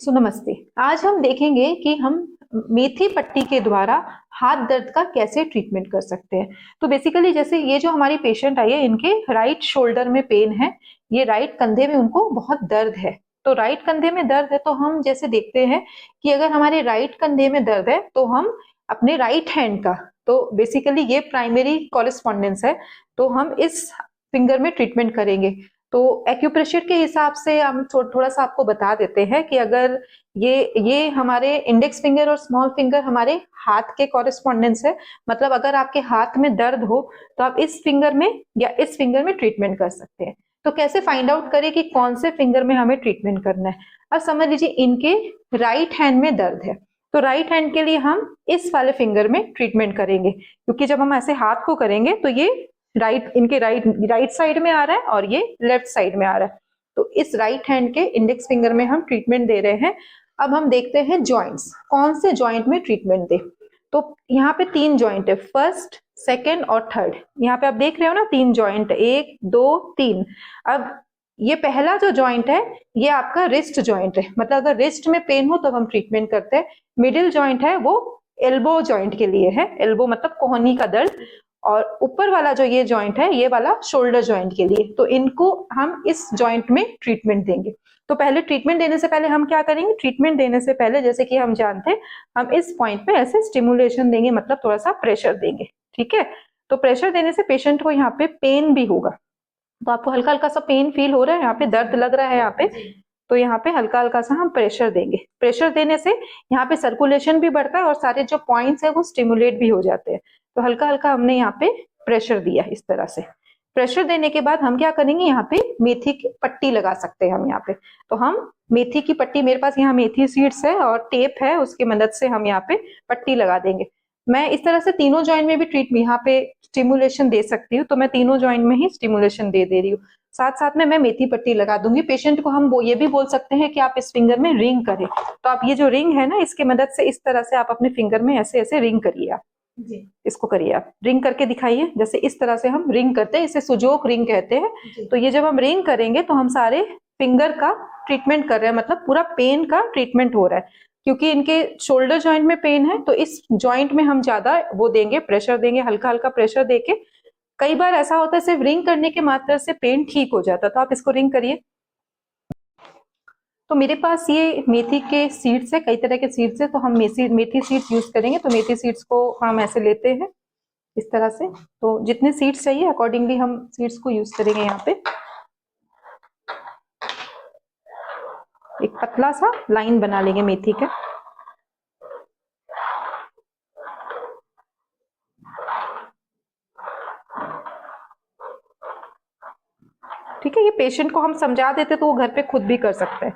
नमस्ते। आज हम देखेंगे कि हम मेथी पट्टी के द्वारा हाथ दर्द का कैसे ट्रीटमेंट कर सकते हैं। तो बेसिकली जैसे ये जो हमारी पेशेंट आई है, इनके राइट शोल्डर में पेन है, ये राइट कंधे में उनको बहुत दर्द है। तो राइट कंधे में दर्द है तो हम जैसे देखते हैं कि अगर हमारे राइट कंधे में दर्द है तो हम अपने राइट हैंड का, तो बेसिकली ये प्राइमरी कॉरेस्पॉन्डेंस है, तो हम इस फिंगर में ट्रीटमेंट करेंगे। तो एक्यूप्रेशर के हिसाब से हम थोड़ा सा आपको बता देते हैं कि अगर ये हमारे इंडेक्स फिंगर और स्मॉल फिंगर हमारे हाथ के कॉरेस्पॉन्डेंस है, मतलब अगर आपके हाथ में दर्द हो तो आप इस फिंगर में या इस फिंगर में ट्रीटमेंट कर सकते हैं। तो कैसे फाइंड आउट करें कि कौन से फिंगर में हमें ट्रीटमेंट करना है। अब समझ लीजिए इनके राइट हैंड में दर्द है, तो राइट हैंड के लिए हम इस वाले फिंगर में ट्रीटमेंट करेंगे, क्योंकि जब हम ऐसे हाथ को करेंगे तो ये इनके राइट साइड में आ रहा है और ये लेफ्ट साइड में आ रहा है। तो इस राइट हैंड के इंडेक्स फिंगर में हम ट्रीटमेंट दे रहे हैं। अब हम देखते हैं जॉइंट्स, कौन से जॉइंट में ट्रीटमेंट दे। तो यहाँ पे 3 जॉइंट है, फर्स्ट, सेकेंड और थर्ड। यहाँ पे आप देख रहे हो ना, 3 जॉइंट, 1 2 3। अब ये पहला जो जॉइंट है ये आपका रिस्ट जॉइंट है, मतलब अगर रिस्ट में पेन हो तो हम ट्रीटमेंट करते हैं। मिडिल जॉइंट है वो एल्बो जॉइंट के लिए है, एल्बो मतलब कोहनी का दर्द। और ऊपर वाला जो ये जॉइंट है ये वाला शोल्डर जॉइंट के लिए, तो इनको हम इस जॉइंट में ट्रीटमेंट देंगे। तो पहले ट्रीटमेंट देने से पहले हम क्या करेंगे, ट्रीटमेंट देने से पहले जैसे कि हम जानते हैं, हम इस पॉइंट पे ऐसे स्टिमुलेशन देंगे, मतलब थोड़ा सा प्रेशर देंगे। ठीक है, तो प्रेशर देने से पेशेंट को यहाँ पे पेन भी होगा। तो आपको हल्का हल्का सा पेन फील हो रहा है, यहाँ पे दर्द लग रहा है यहाँ पे, तो यहाँ पे हल्का हल्का सा हम प्रेशर देंगे। प्रेशर देने से यहाँ पे सर्कुलेशन भी बढ़ता है और सारे जो पॉइंट्स है वो स्टिमुलेट भी हो जाते हैं। तो हल्का हल्का हमने यहाँ पे प्रेशर दिया इस तरह से। प्रेशर देने के बाद हम क्या करेंगे, यहाँ पे मेथी की पट्टी लगा सकते हैं हम यहाँ पे। तो हम मेथी की पट्टी, मेरे पास यहाँ मेथी सीड्स है और टेप है, उसकी मदद से हम यहाँ पे पट्टी लगा देंगे। मैं इस तरह से तीनों जॉइंट में भी यहाँ पे स्टिमुलेशन दे सकती हूँ, तो मैं तीनों जॉइंट में ही स्टिमुलेशन दे रही हूँ। साथ साथ में मैं मेथी पट्टी लगा दूंगी। पेशेंट को हम ये भी बोल सकते हैं कि आप इस फिंगर में रिंग करें, तो आप ये जो रिंग है ना, इसके मदद से इस तरह से आप अपने फिंगर में ऐसे ऐसे रिंग करिए। आप इसको करिए, आप रिंग करके दिखाइए, जैसे इस तरह से हम रिंग करते हैं, इसे सुजोक रिंग कहते हैं। तो ये जब हम रिंग करेंगे तो हम सारे फिंगर का ट्रीटमेंट कर रहे हैं, मतलब पूरा पेन का ट्रीटमेंट हो रहा है। क्योंकि इनके शोल्डर जॉइंट में पेन है तो इस जॉइंट में हम ज्यादा वो देंगे, प्रेशर देंगे, हल्का हल्का प्रेशर देके। कई बार ऐसा होता है सिर्फ रिंग करने के मात्र से पेन ठीक हो जाता है, तो आप इसको रिंग करिए। तो मेरे पास ये मेथी के सीड्स है, कई तरह के सीड्स है, तो हम मेथी सीड्स यूज करेंगे। तो मेथी सीड्स को हम ऐसे लेते हैं इस तरह से, तो जितने सीड्स चाहिए अकॉर्डिंगली हम सीड्स को यूज करेंगे। यहाँ पे एक पतला सा लाइन बना लेंगे मेथी का। ठीक है, ये पेशेंट को हम समझा देते तो वो घर पे खुद भी कर सकते हैं।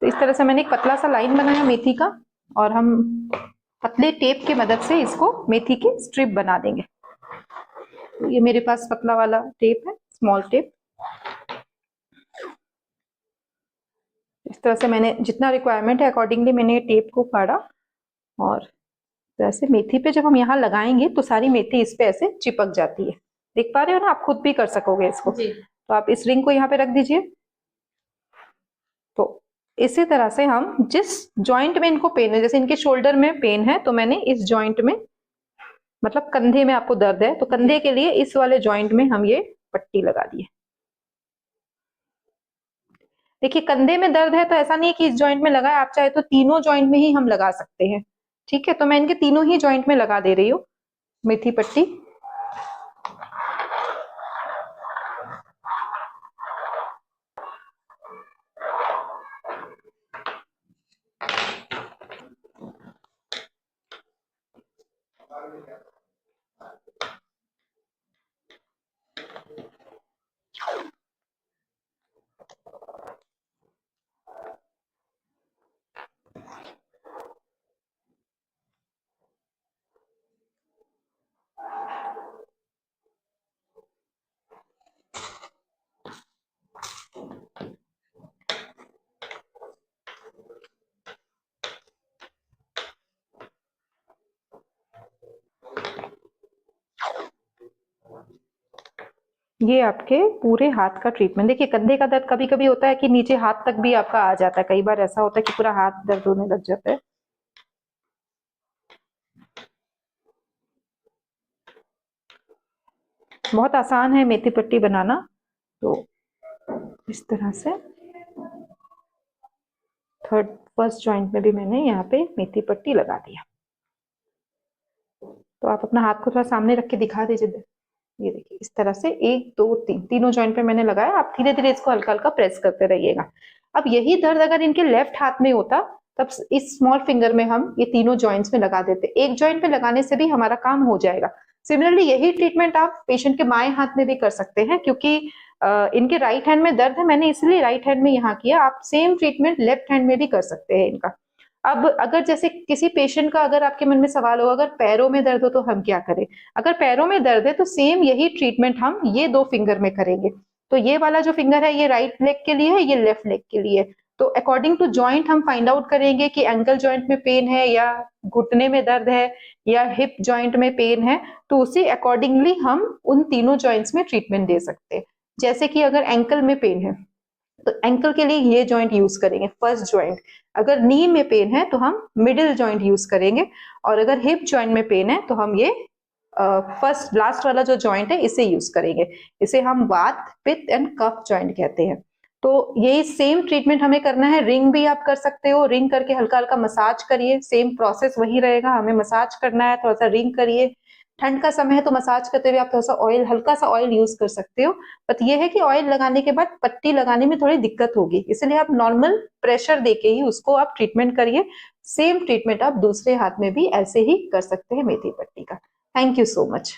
तो इस तरह से मैंने एक पतला सा लाइन बनाया मेथी का, और हम पतले टेप की मदद से इसको मेथी की स्ट्रिप बना देंगे। तो ये मेरे पास पतला वाला टेप है, स्मॉल टेप। इस तरह से मैंने जितना रिक्वायरमेंट है अकॉर्डिंगली मैंने टेप को फाड़ा, और ऐसे मेथी पे जब हम यहाँ लगाएंगे तो सारी मेथी इस पे ऐसे चिपक जाती है। देख पा रहे हो ना, आप खुद भी कर सकोगे इसको। तो आप इस रिंग को यहाँ पे रख दीजिए। तो इसी तरह से हम जिस जॉइंट में इनको पेन है, जैसे इनके शोल्डर में पेन है तो मैंने इस जॉइंट में, मतलब कंधे में आपको दर्द है तो कंधे के लिए इस वाले जॉइंट में हम ये पट्टी लगा दिए। देखिए कंधे में दर्द है तो ऐसा नहीं है कि इस जॉइंट में लगा है, आप चाहे तो तीनों जॉइंट में ही हम लगा सकते हैं। ठीक है, तो मैं इनके तीनों ही जॉइंट में लगा दे रही हूँ मेथी पट्टी। ये आपके पूरे हाथ का ट्रीटमेंट। देखिए कंधे का दर्द कभी कभी होता है कि नीचे हाथ तक भी आपका आ जाता है, कई बार ऐसा होता है कि पूरा हाथ दर्द होने लग जाता है। बहुत आसान है मेथी पट्टी बनाना। तो इस तरह से फर्स्ट जॉइंट में भी मैंने यहाँ पे मेथी पट्टी लगा दिया। तो आप अपना हाथ को थोड़ा सामने रख के दिखा दीजिए। ये देखिए इस तरह से 1 2 3 तीनों जॉइंट पे मैंने लगाया। आप धीरे धीरे इसको हल्का हल्का प्रेस करते रहिएगा। अब यही दर्द अगर इनके लेफ्ट हाथ में होता तब इस स्मॉल फिंगर में हम ये तीनों जॉइंट्स में लगा देते। एक जॉइंट पे लगाने से भी हमारा काम हो जाएगा। सिमिलरली यही ट्रीटमेंट आप पेशेंट के बाएं हाथ में भी कर सकते हैं, क्योंकि इनके राइट हैंड में दर्द है, मैंने इसलिए राइट हैंड में यहाँ किया। आप सेम ट्रीटमेंट लेफ्ट हैंड में भी कर सकते हैं इनका। अब अगर जैसे किसी पेशेंट का अगर आपके मन में सवाल हो अगर पैरों में दर्द हो तो हम क्या करें, अगर पैरों में दर्द है तो सेम यही ट्रीटमेंट हम ये 2 फिंगर में करेंगे। तो ये वाला जो फिंगर है ये राइट लेग के लिए है, ये लेफ्ट लेग के लिए। तो अकॉर्डिंग टू जॉइंट हम फाइंड आउट करेंगे कि एंकल जॉइंट में पेन है या घुटने में दर्द है या हिप जॉइंट में पेन है, तो उसी अकॉर्डिंगली हम उन तीनों जॉइंट्स में ट्रीटमेंट दे सकते हैं। जैसे कि अगर एंकल में पेन है तो एंकल के लिए ये जॉइंट यूज करेंगे, फर्स्ट जॉइंट। अगर नी में पेन है तो हम मिडिल जॉइंट यूज करेंगे, और अगर हिप जॉइंट में पेन है तो हम ये फर्स्ट लास्ट वाला जो जॉइंट है इसे यूज करेंगे। इसे हम वात पित्त एंड कफ जॉइंट कहते हैं। तो यही सेम ट्रीटमेंट हमें करना है। रिंग भी आप कर सकते हो, रिंग करके हल्का हल्का मसाज करिए, सेम प्रोसेस वही रहेगा। हमें मसाज करना है, थोड़ा सा रिंग करिए। ठंड का समय है तो मसाज करते हुए आप थोड़ा सा ऑयल, हल्का सा ऑयल यूज कर सकते हो। बट ये है कि ऑयल लगाने के बाद पट्टी लगाने में थोड़ी दिक्कत होगी, इसलिए आप नॉर्मल प्रेशर देके ही उसको आप ट्रीटमेंट करिए। सेम ट्रीटमेंट आप दूसरे हाथ में भी ऐसे ही कर सकते हैं मेथी पट्टी का। Thank you so much.